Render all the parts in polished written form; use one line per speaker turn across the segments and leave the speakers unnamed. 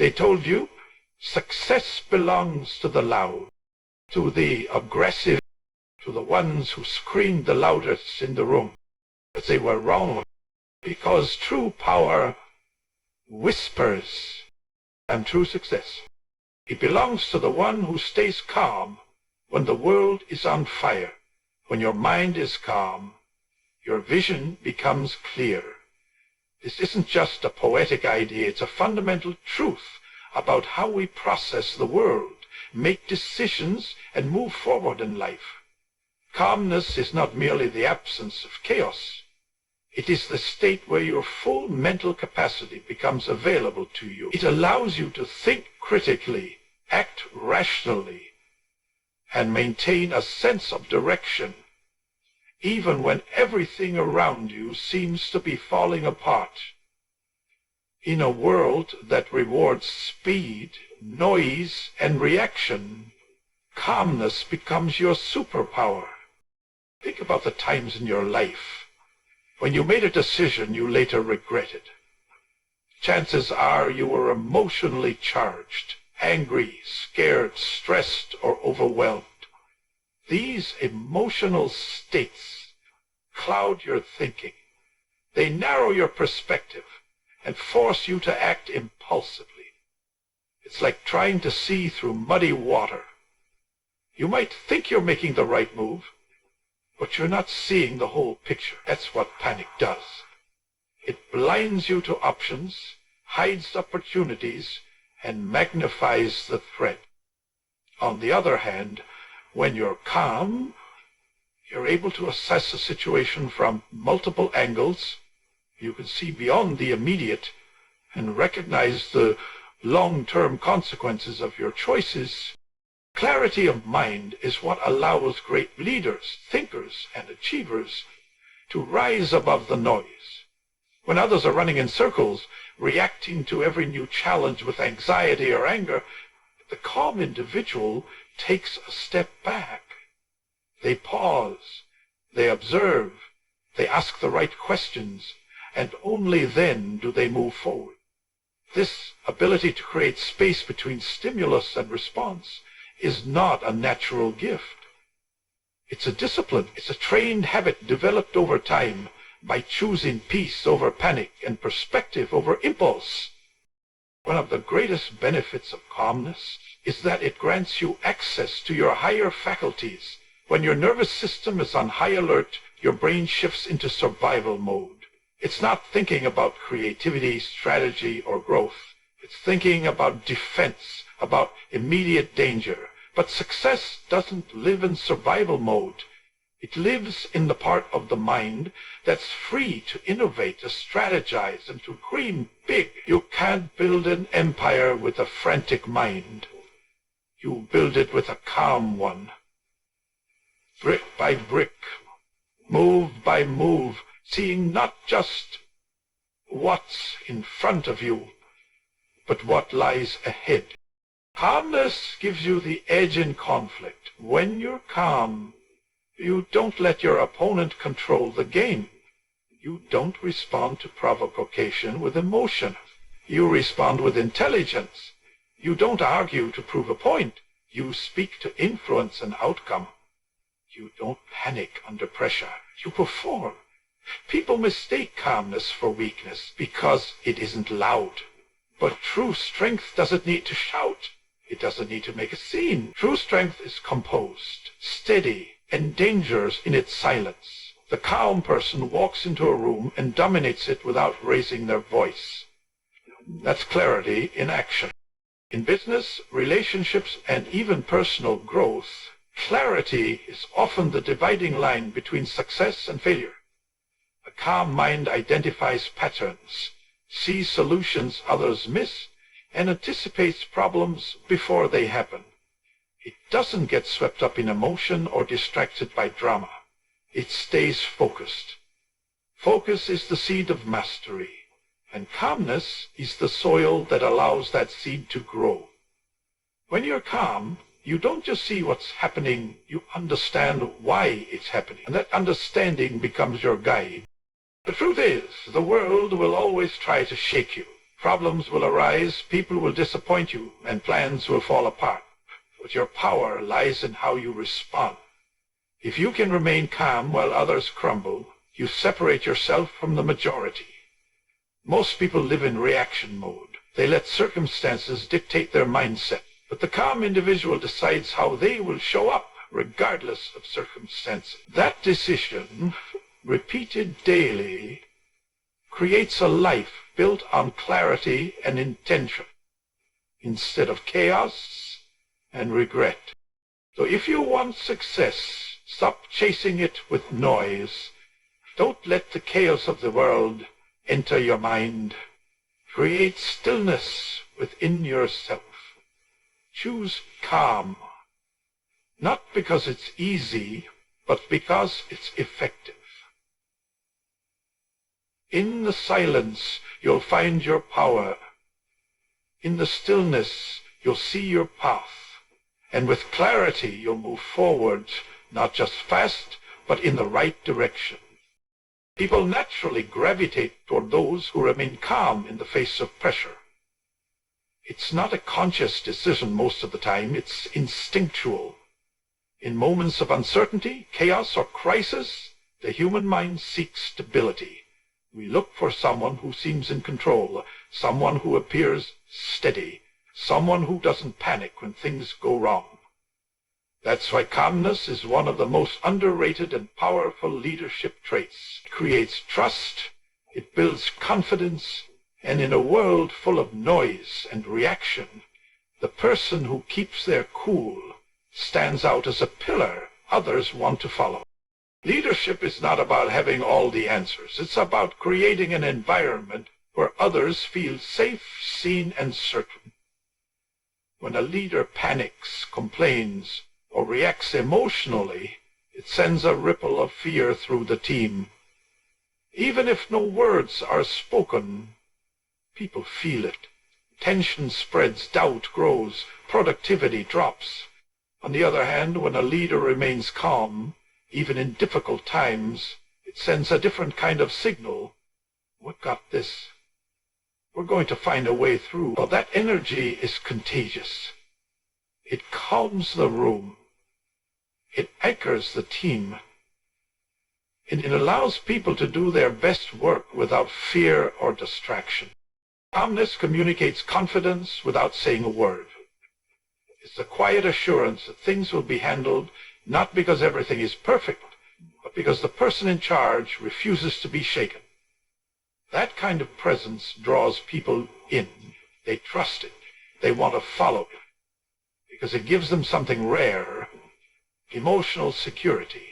they told you success belongs to the loud, to the aggressive, to the ones who screamed the loudest in the room. But they were wrong, because true power whispers, and true success, it belongs to the one who stays calm when the world is on fire. When your mind is calm, your vision becomes clear. This isn't just a poetic idea, it's a fundamental truth about how we process the world, make decisions, and move forward in life. Calmness is not merely the absence of chaos. It is the state where your full mental capacity becomes available to you. It allows you to think critically, act rationally, and maintain a sense of direction, even when everything around you seems to be falling apart. In a world that rewards speed, noise, and reaction, calmness becomes your superpower. Think about the times in your life when you made a decision you later regretted. Chances are you were emotionally charged, angry, scared, stressed, or overwhelmed. These emotional states cloud your thinking. They narrow your perspective and force you to act impulsively. It's like trying to see through muddy water. You might think you're making the right move, but you're not seeing the whole picture. That's what panic does. It blinds you to options, hides opportunities, and magnifies the threat. On the other hand, when you're calm, you're able to assess a situation from multiple angles. You can see beyond the immediate and recognize the long-term consequences of your choices. Clarity of mind is what allows great leaders, thinkers, and achievers to rise above the noise. When others are running in circles, reacting to every new challenge with anxiety or anger, the calm individual takes a step back. They pause, they observe, they ask the right questions, and only then do they move forward. This ability to create space between stimulus and response is not a natural gift. It's a discipline. It's a trained habit developed over time by choosing peace over panic and perspective over impulse. One of the greatest benefits of calmness is that it grants you access to your higher faculties. When your nervous system is on high alert, your brain shifts into survival mode. It's not thinking about creativity, strategy, or growth. It's thinking about defense, about immediate danger. But success doesn't live in survival mode. It lives in the part of the mind that's free to innovate, to strategize, and to dream big. You can't build an empire with a frantic mind. You build it with a calm one. Brick by brick, move by move, seeing not just what's in front of you, but what lies ahead. Calmness gives you the edge in conflict. When you're calm, you don't let your opponent control the game. You don't respond to provocation with emotion. You respond with intelligence. You don't argue to prove a point. You speak to influence an outcome. You don't panic under pressure. You perform. People mistake calmness for weakness because it isn't loud. But true strength doesn't need to shout. It doesn't need to make a scene. True strength is composed, steady, and dangerous in its silence. The calm person walks into a room and dominates it without raising their voice. That's clarity in action. In business, relationships, and even personal growth, clarity is often the dividing line between success and failure. A calm mind identifies patterns, sees solutions others miss, and anticipates problems before they happen. It doesn't get swept up in emotion or distracted by drama. It stays focused. Focus is the seed of mastery, and calmness is the soil that allows that seed to grow. When you're calm, you don't just see what's happening, you understand why it's happening, and that understanding becomes your guide. The truth is, the world will always try to shake you. Problems will arise, people will disappoint you, and plans will fall apart. But your power lies in how you respond. If you can remain calm while others crumble, you separate yourself from the majority. Most people live in reaction mode. They let circumstances dictate their mindset. But the calm individual decides how they will show up, regardless of circumstances. That decision, repeated daily, creates a life built on clarity and intention, instead of chaos and regret. So if you want success, stop chasing it with noise. Don't let the chaos of the world enter your mind. Create stillness within yourself. Choose calm, not because it's easy, but because it's effective. In the silence, you'll find your power. In the stillness, you'll see your path. And with clarity, you'll move forward, not just fast, but in the right direction. People naturally gravitate toward those who remain calm in the face of pressure. It's not a conscious decision most of the time, it's instinctual. In moments of uncertainty, chaos, or crisis, the human mind seeks stability. We look for someone who seems in control, someone who appears steady, someone who doesn't panic when things go wrong. That's why calmness is one of the most underrated and powerful leadership traits. It creates trust, it builds confidence, and in a world full of noise and reaction, the person who keeps their cool stands out as a pillar others want to follow. Leadership is not about having all the answers. It's about creating an environment where others feel safe, seen, and certain. When a leader panics, complains, or reacts emotionally, it sends a ripple of fear through the team. Even if no words are spoken, people feel it. Tension spreads, doubt grows, productivity drops. On the other hand, when a leader remains calm, even in difficult times, it sends a different kind of signal. What got this? We're going to find a way through. Well, that energy is contagious. It calms the room. It anchors the team. And it allows people to do their best work without fear or distraction. Calmness communicates confidence without saying a word. It's the quiet assurance that things will be handled not because everything is perfect, but because the person in charge refuses to be shaken. That kind of presence draws people in. They trust it. They want to follow it because it gives them something rare, emotional security.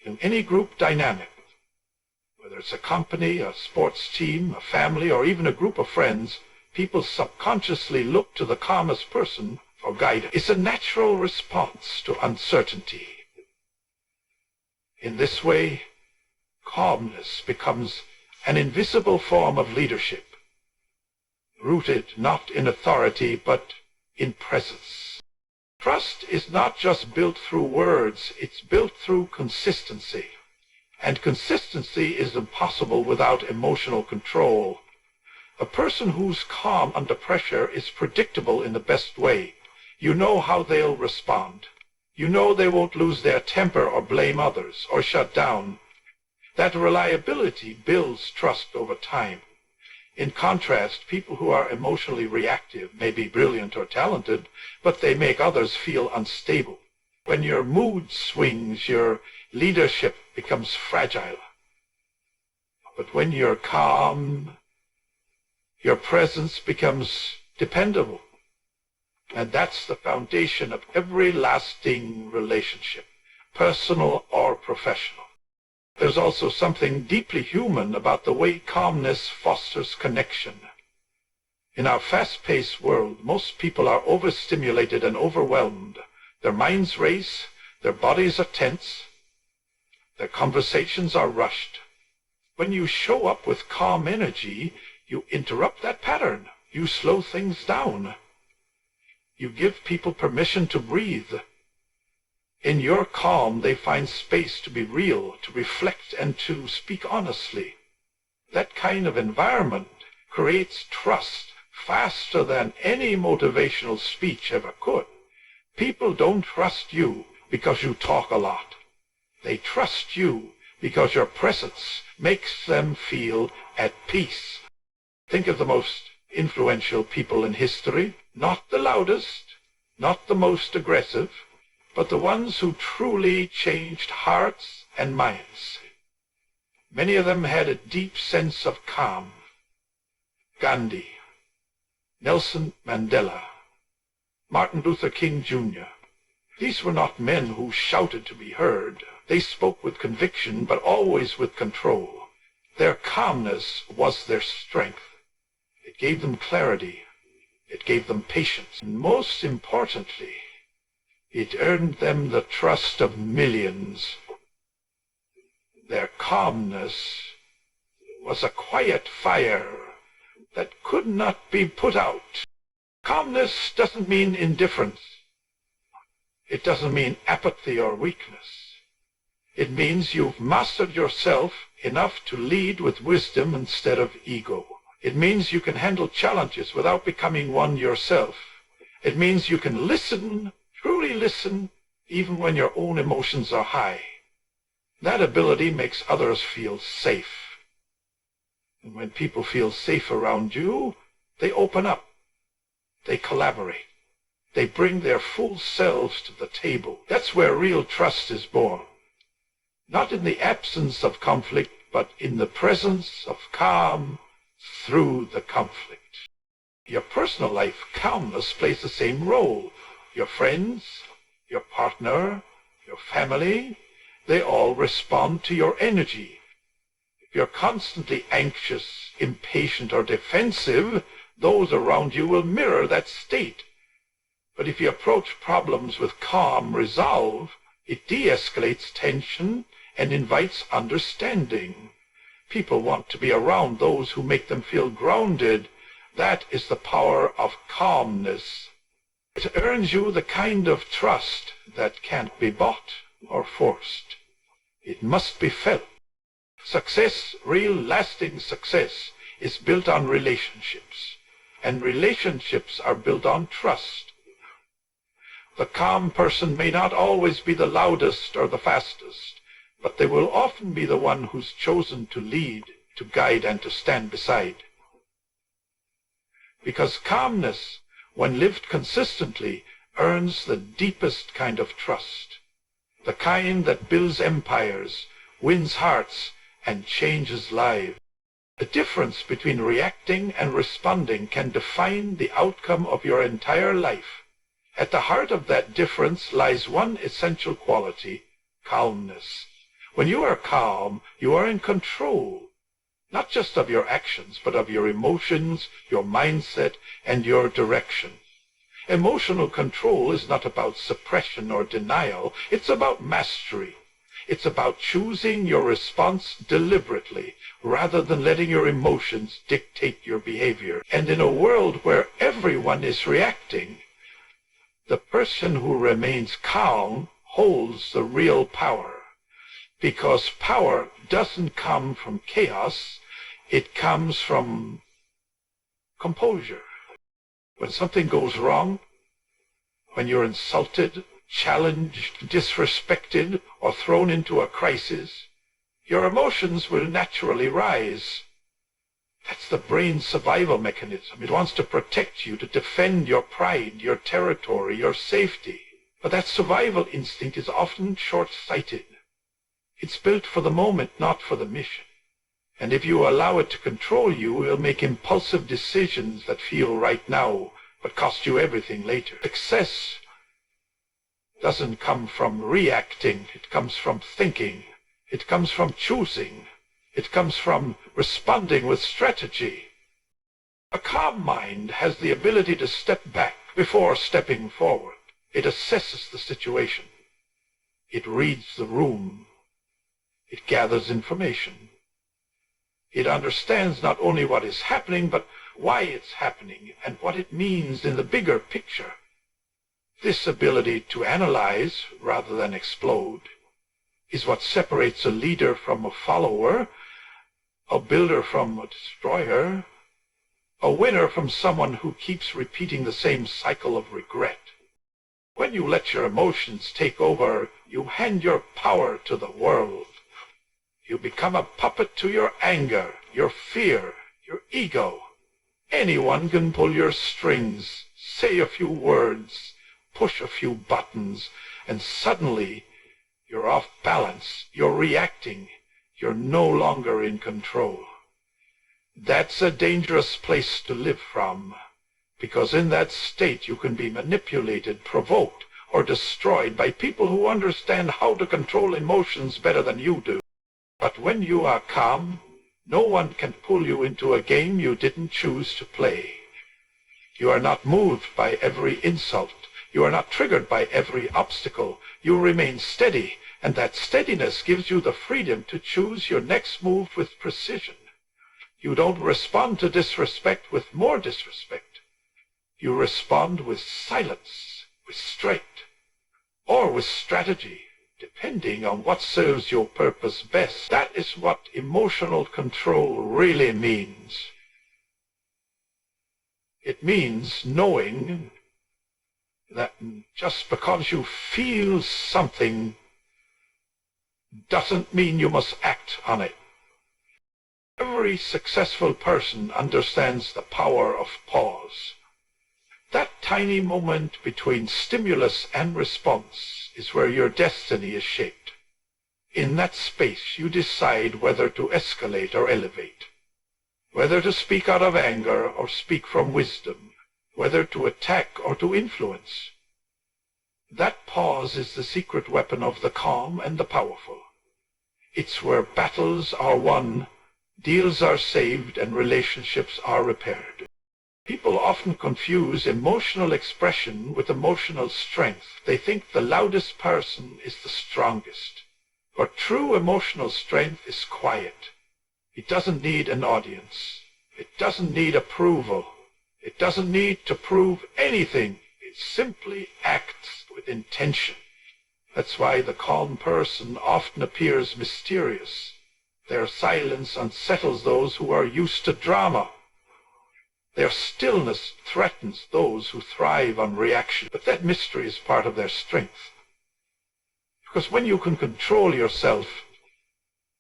In any group dynamic, whether it's a company, a sports team, a family, or even a group of friends, people subconsciously look to the calmest person for guidance. It's a natural response to uncertainty. In this way, calmness becomes an invisible form of leadership, rooted not in authority but in presence. Trust is not just built through words, it's built through consistency. And consistency is impossible without emotional control. A person who's calm under pressure is predictable in the best way. You know how they'll respond. You know they won't lose their temper or blame others or shut down. That reliability builds trust over time. In contrast, people who are emotionally reactive may be brilliant or talented, but they make others feel unstable. When your mood swings, your leadership becomes fragile. But when you're calm, your presence becomes dependable. And that's the foundation of every lasting relationship, personal or professional. There's also something deeply human about the way calmness fosters connection. In our fast-paced world, most people are overstimulated and overwhelmed. Their minds race, their bodies are tense, their conversations are rushed. When you show up with calm energy, you interrupt that pattern. You slow things down. You give people permission to breathe. In your calm, they find space to be real, to reflect, and to speak honestly. That kind of environment creates trust faster than any motivational speech ever could. People don't trust you because you talk a lot. They trust you because your presence makes them feel at peace. Think of the most influential people in history, not the loudest, not the most aggressive, but the ones who truly changed hearts and minds. Many of them had a deep sense of calm. Gandhi, Nelson Mandela, Martin Luther King Jr. These were not men who shouted to be heard. They spoke with conviction, but always with control. Their calmness was their strength. It gave them clarity. It gave them patience. And most importantly, it earned them the trust of millions. Their calmness was a quiet fire that could not be put out. Calmness doesn't mean indifference. It doesn't mean apathy or weakness. It means you've mastered yourself enough to lead with wisdom instead of ego. It means you can handle challenges without becoming one yourself. It means you can listen, truly listen, even when your own emotions are high. That ability makes others feel safe. And when people feel safe around you, they open up. They collaborate. They bring their full selves to the table. That's where real trust is born. Not in the absence of conflict, but in the presence of calm through the conflict. Your personal life, calmness plays the same role. Your friends, your partner, your family, they all respond to your energy. If you're constantly anxious, impatient, or defensive, those around you will mirror that state. But if you approach problems with calm resolve, it de-escalates tension and invites understanding. People want to be around those who make them feel grounded. That is the power of calmness. It earns you the kind of trust that can't be bought or forced. It must be felt. Success, real lasting success, is built on relationships. And relationships are built on trust. The calm person may not always be the loudest or the fastest, but they will often be the one who's chosen to lead, to guide, and to stand beside. Because calmness, when lived consistently, earns the deepest kind of trust, the kind that builds empires, wins hearts, and changes lives. The difference between reacting and responding can define the outcome of your entire life. At the heart of that difference lies one essential quality, calmness. When you are calm, you are in control, not just of your actions, but of your emotions, your mindset, and your direction. Emotional control is not about suppression or denial. It's about mastery. It's about choosing your response deliberately, rather than letting your emotions dictate your behavior. And in a world where everyone is reacting, the person who remains calm holds the real power. Because power doesn't come from chaos, it comes from composure. When something goes wrong, when you're insulted, challenged, disrespected, or thrown into a crisis, your emotions will naturally rise. That's the brain's survival mechanism. It wants to protect you, to defend your pride, your territory, your safety. But that survival instinct is often short-sighted. It's built for the moment, not for the mission. And if you allow it to control you, it'll make impulsive decisions that feel right now, but cost you everything later. Success doesn't come from reacting. It comes from thinking. It comes from choosing. It comes from responding with strategy. A calm mind has the ability to step back before stepping forward. It assesses the situation. It reads the room. It gathers information. It understands not only what is happening, but why it's happening and what it means in the bigger picture. This ability to analyze rather than explode is what separates a leader from a follower, a builder from a destroyer, A winner from someone who keeps repeating the same cycle of regret. When you let your emotions take over, you hand your power to the world. You become a puppet to your anger, your fear, your ego. Anyone can pull your strings, say a few words, push a few buttons, and suddenly you're off balance, you're reacting, you're no longer in control. That's a dangerous place to live from, because in that state you can be manipulated, provoked, or destroyed by people who understand how to control emotions better than you do. But when you are calm, no one can pull you into a game you didn't choose to play. You are not moved by every insult. You are not triggered by every obstacle. You remain steady, and that steadiness gives you the freedom to choose your next move with precision. You don't respond to disrespect with more disrespect. You respond with silence, with strength, or with strategy, depending on what serves your purpose best. That is what emotional control really means. It means knowing that just because you feel something doesn't mean you must act on it. Every successful person understands the power of pause. That tiny moment between stimulus and response is where your destiny is shaped. In that space, you decide whether to escalate or elevate, whether to speak out of anger or speak from wisdom, whether to attack or to influence. That pause is the secret weapon of the calm and the powerful. It's where battles are won, deals are saved, and relationships are repaired. People often confuse emotional expression with emotional strength. They think the loudest person is the strongest. But true emotional strength is quiet. It doesn't need an audience. It doesn't need approval. It doesn't need to prove anything. It simply acts with intention. That's why the calm person often appears mysterious. Their silence unsettles those who are used to drama. Their stillness threatens those who thrive on reaction. But that mystery is part of their strength. Because when you can control yourself,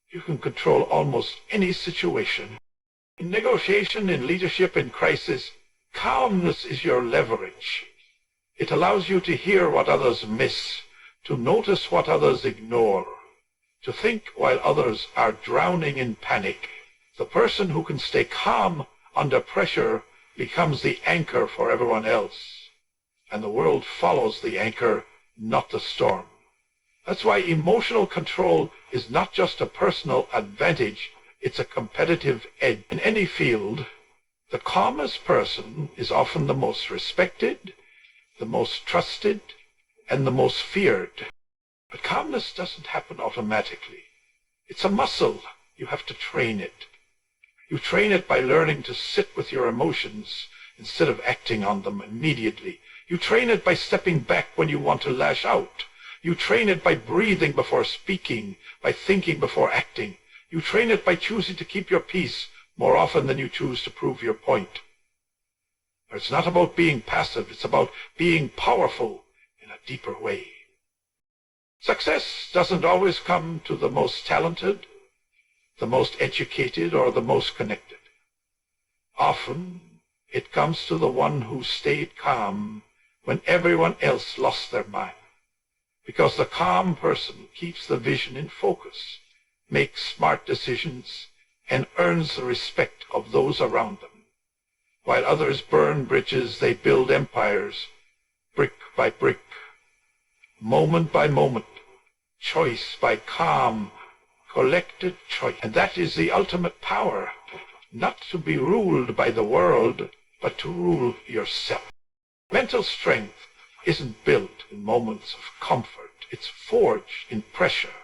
you can control almost any situation. In negotiation, in leadership, in crisis, calmness is your leverage. It allows you to hear what others miss, to notice what others ignore, to think while others are drowning in panic. The person who can stay calm under pressure becomes the anchor for everyone else, and the world follows the anchor, not the storm. That's why emotional control is not just a personal advantage, it's a competitive edge. In any field, the calmest person is often the most respected, the most trusted, and the most feared. But calmness doesn't happen automatically. It's a muscle. You have to train it. You train it by learning to sit with your emotions instead of acting on them immediately. You train it by stepping back when you want to lash out. You train it by breathing before speaking, by thinking before acting. You train it by choosing to keep your peace more often than you choose to prove your point. It's not about being passive, it's about being powerful in a deeper way. Success doesn't always come to the most talented, the most educated, or the most connected. Often, it comes to the one who stayed calm when everyone else lost their mind. Because the calm person keeps the vision in focus, makes smart decisions, and earns the respect of those around them. While others burn bridges, they build empires, brick by brick, moment by moment, choice by calm, collected choice. And that is the ultimate power, not to be ruled by the world, but to rule yourself. Mental strength isn't built in moments of comfort. It's forged in pressure,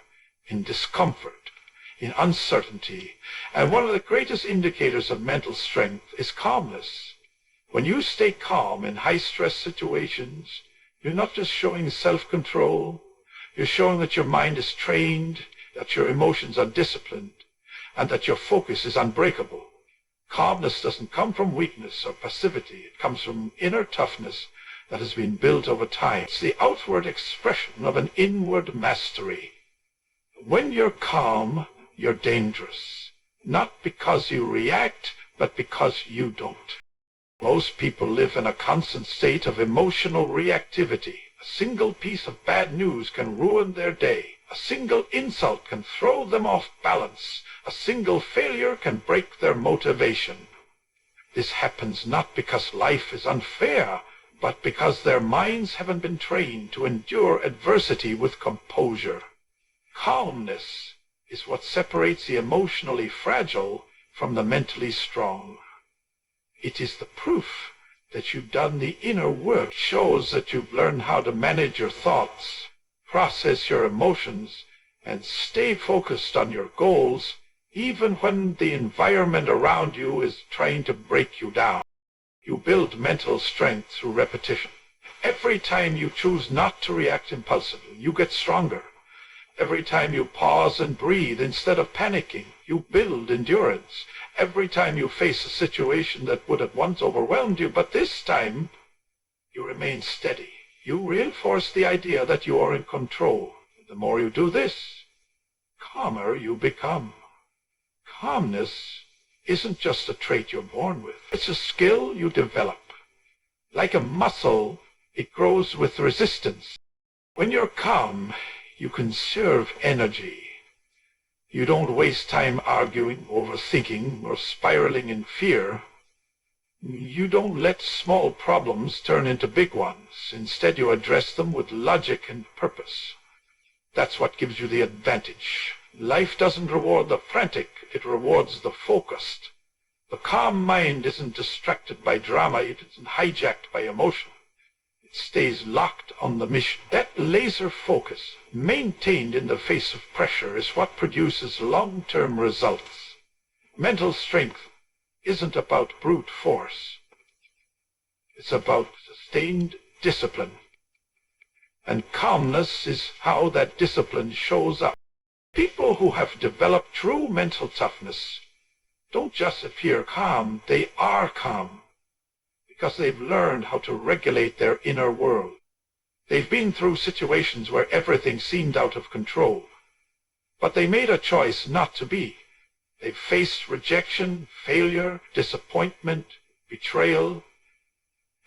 in discomfort, in uncertainty. And one of the greatest indicators of mental strength is calmness. When you stay calm in high-stress situations, you're not just showing self-control, you're showing that your mind is trained, that your emotions are disciplined, and that your focus is unbreakable. Calmness doesn't come from weakness or passivity. It comes from inner toughness that has been built over time. It's the outward expression of an inward mastery. When you're calm, you're dangerous. Not because you react, but because you don't. Most people live in a constant state of emotional reactivity. A single piece of bad news can ruin their day. A single insult can throw them off balance. A single failure can break their motivation. This happens not because life is unfair, but because their minds haven't been trained to endure adversity with composure. Calmness is what separates the emotionally fragile from the mentally strong. It is the proof that you've done the inner work. It shows that you've learned how to manage your thoughts, process your emotions, and stay focused on your goals, even when the environment around you is trying to break you down. You build mental strength through repetition. Every time you choose not to react impulsively, you get stronger. Every time you pause and breathe instead of panicking, you build endurance. Every time you face a situation that would have once overwhelmed you, but this time you remain steady. You reinforce the idea that you are in control. The more you do this, calmer you become. Calmness isn't just a trait you're born with. It's a skill you develop. Like a muscle, it grows with resistance. When you're calm, you conserve energy. You don't waste time arguing, overthinking, or spiraling in fear. You don't let small problems turn into big ones. Instead, you address them with logic and purpose. That's what gives you the advantage. Life doesn't reward the frantic, it rewards the focused. The calm mind isn't distracted by drama, it isn't hijacked by emotion. It stays locked on the mission. That laser focus, maintained in the face of pressure, is what produces long-term results. Mental strength isn't about brute force. It's about sustained discipline. And calmness is how that discipline shows up. People who have developed true mental toughness don't just appear calm, they are calm, because they've learned how to regulate their inner world. They've been through situations where everything seemed out of control, but they made a choice not to be. They've faced rejection, failure, disappointment, betrayal,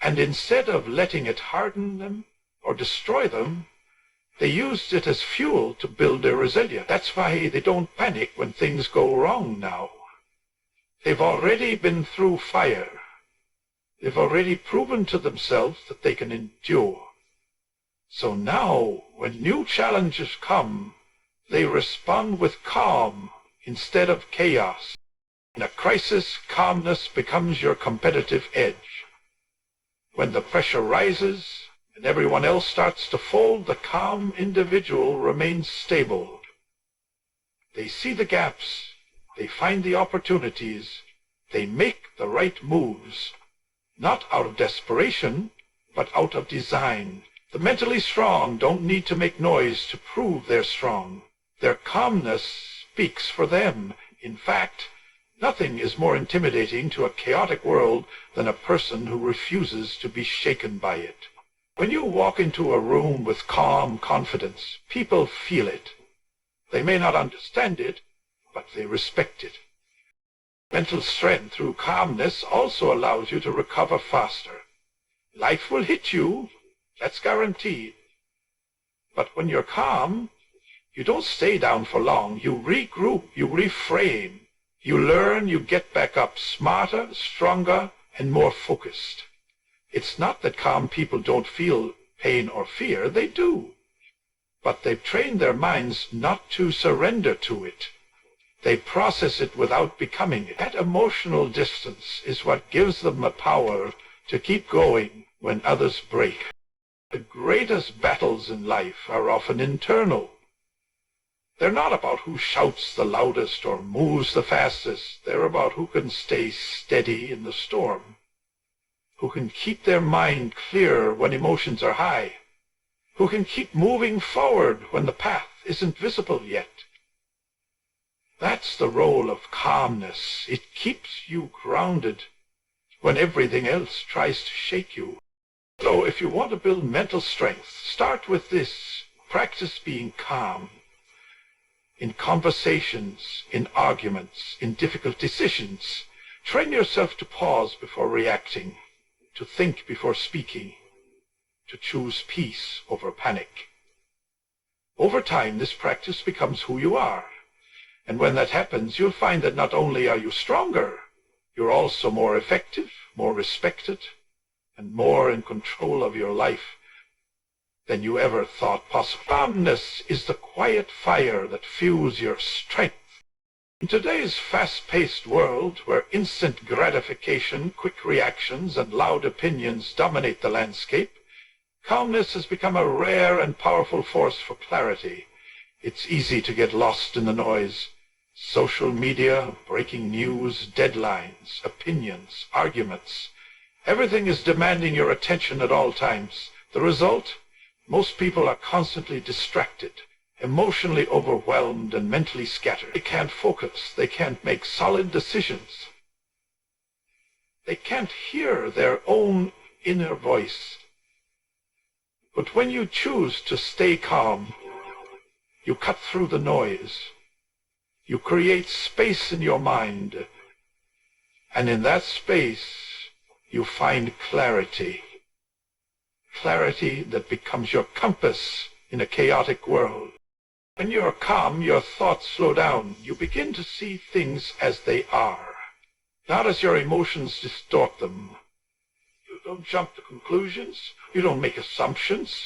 and instead of letting it harden them or destroy them, they used it as fuel to build their resilience. That's why they don't panic when things go wrong now. They've already been through fire. They've already proven to themselves that they can endure. So now, when new challenges come, they respond with calm instead of chaos. In a crisis, calmness becomes your competitive edge. When the pressure rises and everyone else starts to fold, the calm individual remains stable. They see the gaps, they find the opportunities, they make the right moves, not out of desperation, but out of design. The mentally strong don't need to make noise to prove they're strong. Their calmness speaks for them. In fact, nothing is more intimidating to a chaotic world than a person who refuses to be shaken by it. When you walk into a room with calm confidence, people feel it. They may not understand it, but they respect it. Mental strength through calmness also allows you to recover faster. Life will hit you, that's guaranteed. But when you're calm, you don't stay down for long. You regroup, you reframe. You learn, you get back up smarter, stronger, and more focused. It's not that calm people don't feel pain or fear, they do. But they've trained their minds not to surrender to it. They process it without becoming it. That emotional distance is what gives them the power to keep going when others break. The greatest battles in life are often internal. They're not about who shouts the loudest or moves the fastest. They're about who can stay steady in the storm, who can keep their mind clear when emotions are high, who can keep moving forward when the path isn't visible yet. That's the role of calmness. It keeps you grounded when everything else tries to shake you. So if you want to build mental strength, start with this. Practice being calm in conversations, in arguments, in difficult decisions. Train yourself to pause before reacting, to think before speaking, to choose peace over panic. Over time, this practice becomes who you are. And when that happens, you'll find that not only are you stronger, you're also more effective, more respected, and more in control of your life than you ever thought possible. Calmness is the quiet fire that fuels your strength. In today's fast-paced world, where instant gratification, quick reactions, and loud opinions dominate the landscape, calmness has become a rare and powerful force for clarity. It's easy to get lost in the noise. Social media, breaking news, deadlines, opinions, arguments. Everything is demanding your attention at all times. The result? Most people are constantly distracted, emotionally overwhelmed, and mentally scattered. They can't focus. They can't make solid decisions. They can't hear their own inner voice. But when you choose to stay calm, you cut through the noise. You create space in your mind. And in that space, you find clarity. Clarity that becomes your compass in a chaotic world. When you're calm, your thoughts slow down. You begin to see things as they are, not as your emotions distort them. You don't jump to conclusions. You don't make assumptions.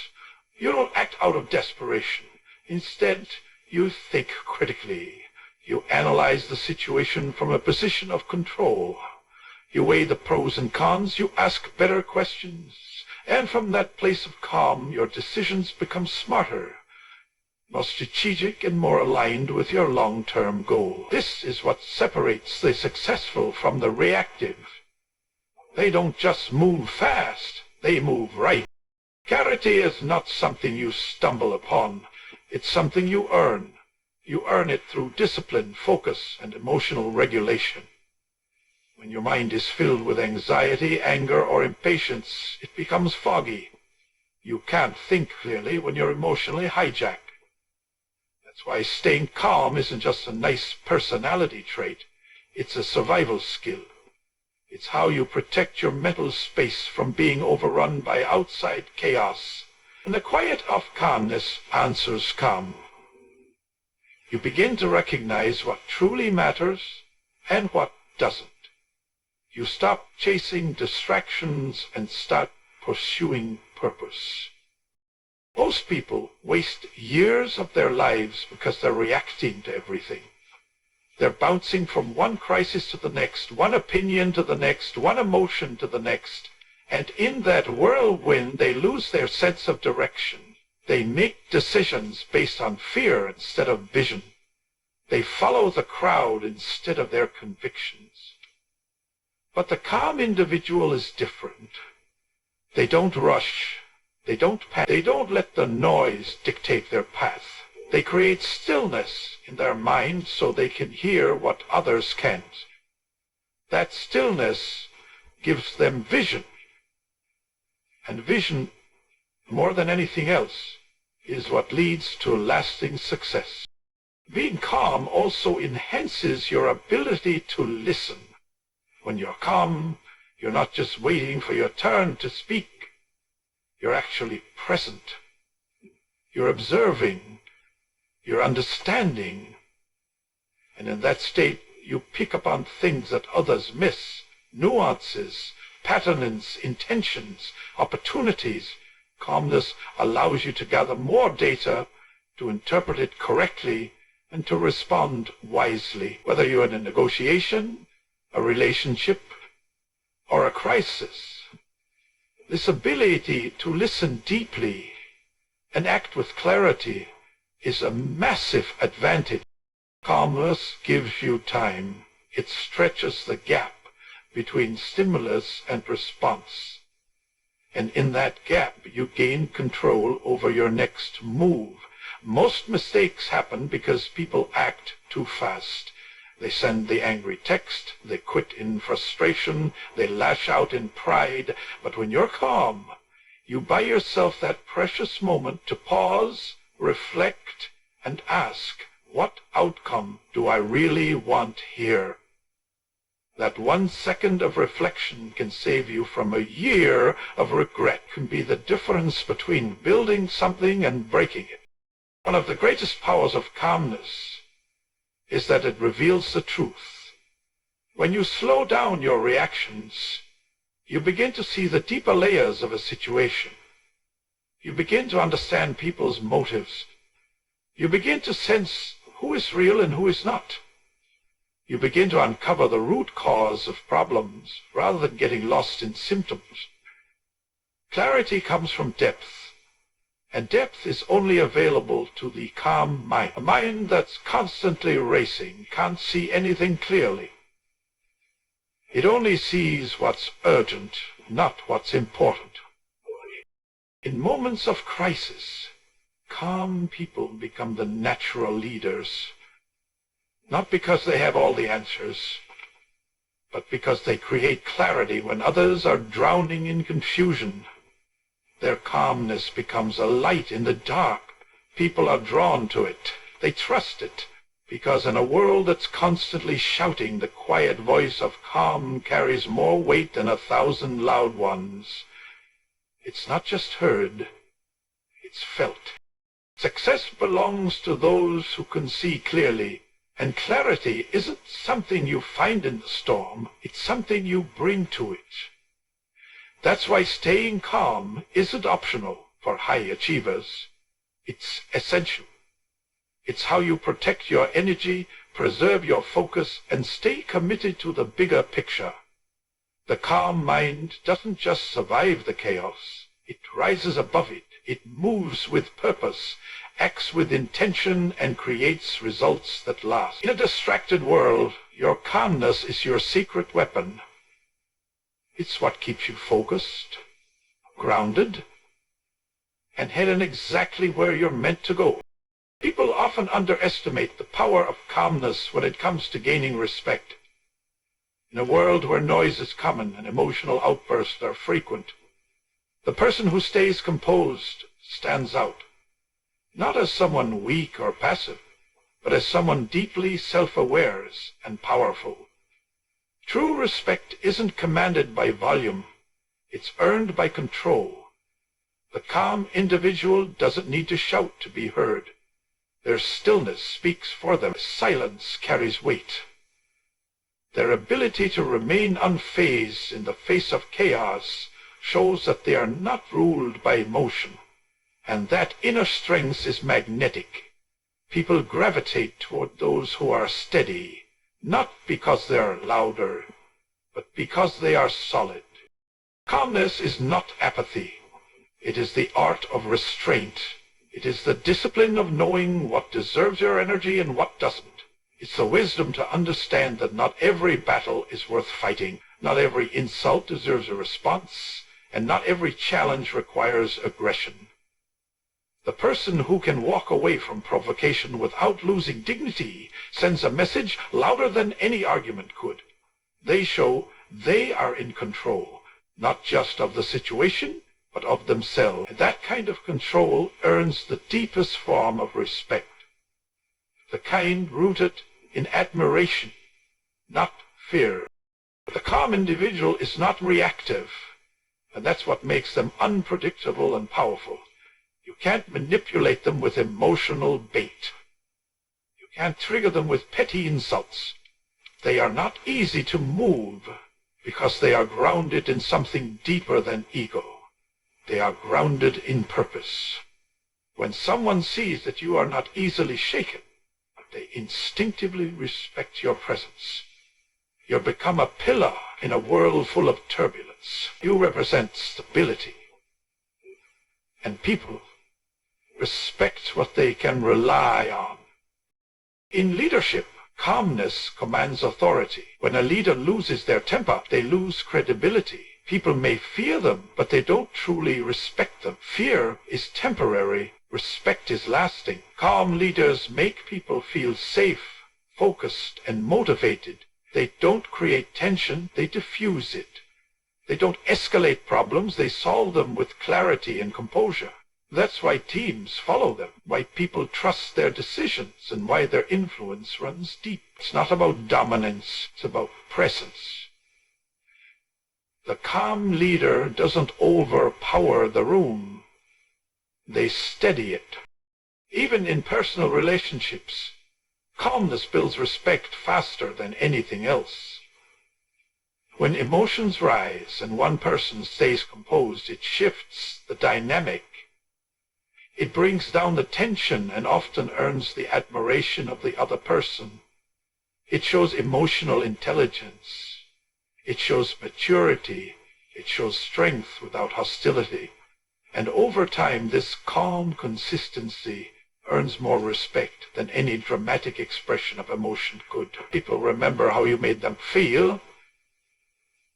You don't act out of desperation. Instead, you think critically. You analyze the situation from a position of control. You weigh the pros and cons. You ask better questions. And from that place of calm, your decisions become smarter, more strategic, and more aligned with your long-term goal. This is what separates the successful from the reactive. They don't just move fast, they move right. Clarity is not something you stumble upon. It's something you earn. You earn it through discipline, focus, and emotional regulation. When your mind is filled with anxiety, anger, or impatience, it becomes foggy. You can't think clearly when you're emotionally hijacked. That's why staying calm isn't just a nice personality trait. It's a survival skill. It's how you protect your mental space from being overrun by outside chaos. And the quiet of calmness answers calm. You begin to recognize what truly matters and what doesn't. You stop chasing distractions and start pursuing purpose. Most people waste years of their lives because they're reacting to everything. They're bouncing from one crisis to the next, one opinion to the next, one emotion to the next. And in that whirlwind, they lose their sense of direction. They make decisions based on fear instead of vision. They follow the crowd instead of their convictions. But the calm individual is different. They don't rush. They don't panic. They don't let the noise dictate their path. They create stillness in their mind so they can hear what others can't. That stillness gives them vision. And vision, more than anything else, is what leads to lasting success. Being calm also enhances your ability to listen. When you're calm, you're not just waiting for your turn to speak. You're actually present. You're observing. You're understanding. And in that state, you pick up on things that others miss, nuances, patterns, intentions, opportunities. Calmness allows you to gather more data, to interpret it correctly, and to respond wisely, whether you're in a negotiation, a relationship, or a crisis. This ability to listen deeply and act with clarity is a massive advantage. Calmness gives you time. It stretches the gap between stimulus and response. And in that gap, you gain control over your next move. Most mistakes happen because people act too fast. They send the angry text, they quit in frustration, they lash out in pride. But when you're calm, you buy yourself that precious moment to pause, reflect, and ask, what outcome do I really want here? That 1 second of reflection can save you from a year of regret, can be the difference between building something and breaking it. One of the greatest powers of calmness is that it reveals the truth. When you slow down your reactions, you begin to see the deeper layers of a situation. You begin to understand people's motives. You begin to sense who is real and who is not. You begin to uncover the root cause of problems rather than getting lost in symptoms. Clarity comes from depth, and depth is only available to the calm mind. A mind that's constantly racing can't see anything clearly. It only sees what's urgent, not what's important. In moments of crisis, calm people become the natural leaders, not because they have all the answers, but because they create clarity when others are drowning in confusion. Their calmness becomes a light in the dark. People are drawn to it. They trust it, because in a world that's constantly shouting, the quiet voice of calm carries more weight than 1,000 loud ones. It's not just heard, it's felt. Success belongs to those who can see clearly, and clarity isn't something you find in the storm, it's something you bring to it. That's why staying calm isn't optional for high achievers. It's essential. It's how you protect your energy, preserve your focus, and stay committed to the bigger picture. The calm mind doesn't just survive the chaos, it rises above it. It moves with purpose, acts with intention, and creates results that last. In a distracted world, your calmness is your secret weapon. It's what keeps you focused, grounded, and heading exactly where you're meant to go. People often underestimate the power of calmness when it comes to gaining respect. In a world where noise is common and emotional outbursts are frequent, the person who stays composed stands out, not as someone weak or passive, but as someone deeply self-aware and powerful. True respect isn't commanded by volume, it's earned by control. The calm individual doesn't need to shout to be heard. Their stillness speaks for them. Silence carries weight. Their ability to remain unfazed in the face of chaos shows that they are not ruled by emotion, and that inner strength is magnetic. People gravitate toward those who are steady, not because they are louder, but because they are solid. Calmness is not apathy. It is the art of restraint. It is the discipline of knowing what deserves your energy and what doesn't. It's the wisdom to understand that not every battle is worth fighting, not every insult deserves a response, and not every challenge requires aggression. The person who can walk away from provocation without losing dignity sends a message louder than any argument could. They show they are in control, not just of the situation, but of themselves. And that kind of control earns the deepest form of respect, the kind rooted in admiration, not fear. The calm individual is not reactive, and that's what makes them unpredictable and powerful. You can't manipulate them with emotional bait. You can't trigger them with petty insults. They are not easy to move because they are grounded in something deeper than ego. They are grounded in purpose. When someone sees that you are not easily shaken, they instinctively respect your presence. You become a pillar in a world full of turbulence. You represent stability. And people respect what they can rely on. In leadership, calmness commands authority. When a leader loses their temper, they lose credibility. People may fear them, but they don't truly respect them. Fear is temporary. Respect is lasting. Calm leaders make people feel safe, focused, and motivated. They don't create tension, they diffuse it. They don't escalate problems, they solve them with clarity and composure. That's why teams follow them, why people trust their decisions, and why their influence runs deep. It's not about dominance, it's about presence. The calm leader doesn't overpower the room. They steady it. Even in personal relationships, calmness builds respect faster than anything else. When emotions rise and one person stays composed, it shifts the dynamic. It brings down the tension and often earns the admiration of the other person. It shows emotional intelligence. It shows maturity. It shows strength without hostility. And over time, this calm consistency earns more respect than any dramatic expression of emotion could. People remember how you made them feel,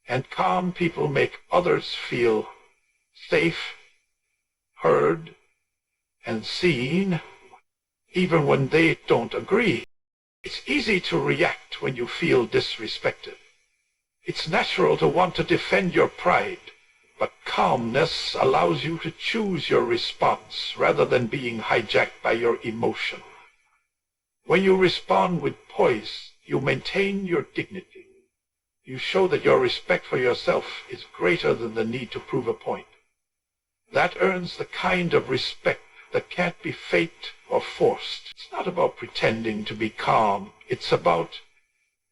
and calm people make others feel safe, heard, and seen, even when they don't agree. It's easy to react when you feel disrespected. It's natural to want to defend your pride, but calmness allows you to choose your response rather than being hijacked by your emotion. When you respond with poise, you maintain your dignity. You show that your respect for yourself is greater than the need to prove a point. That earns the kind of respect that can't be faked or forced. It's not about pretending to be calm. It's about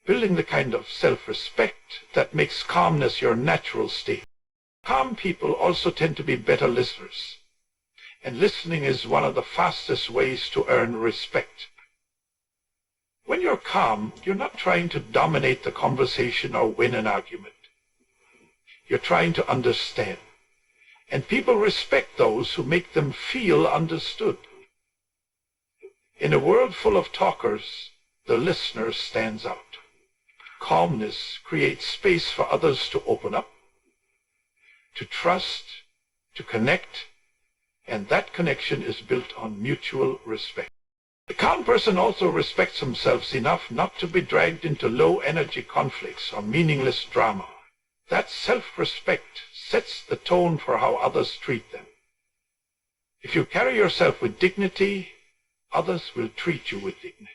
building the kind of self-respect that makes calmness your natural state. Calm people also tend to be better listeners, and listening is one of the fastest ways to earn respect. When you're calm, you're not trying to dominate the conversation or win an argument. You're trying to understand, and people respect those who make them feel understood. In a world full of talkers, the listener stands out. Calmness creates space for others to open up, to trust, to connect, and that connection is built on mutual respect. The calm person also respects themselves enough not to be dragged into low-energy conflicts or meaningless drama. That self-respect sets the tone for how others treat them. If you carry yourself with dignity, others will treat you with dignity.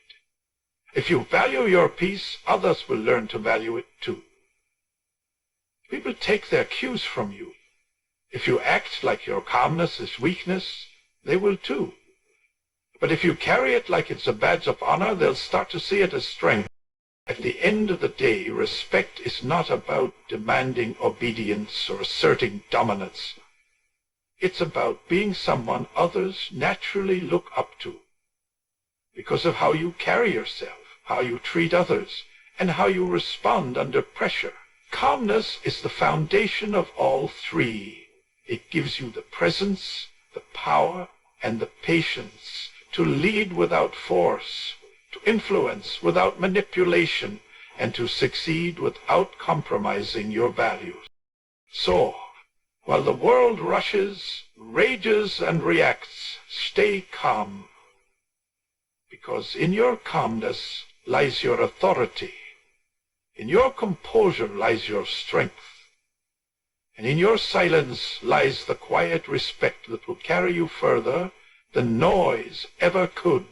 If you value your peace, others will learn to value it too. People take their cues from you. If you act like your calmness is weakness, they will too. But if you carry it like it's a badge of honor, they'll start to see it as strength. At the end of the day, respect is not about demanding obedience or asserting dominance. It's about being someone others naturally look up to because of how you carry yourself, how you treat others, and how you respond under pressure. Calmness is the foundation of all three. It gives you the presence, the power, and the patience to lead without force, to influence without manipulation, and to succeed without compromising your values. So, while the world rushes, rages, and reacts, stay calm, because in your calmness lies your authority. In your composure lies your strength. And in your silence lies the quiet respect that will carry you further than noise ever could.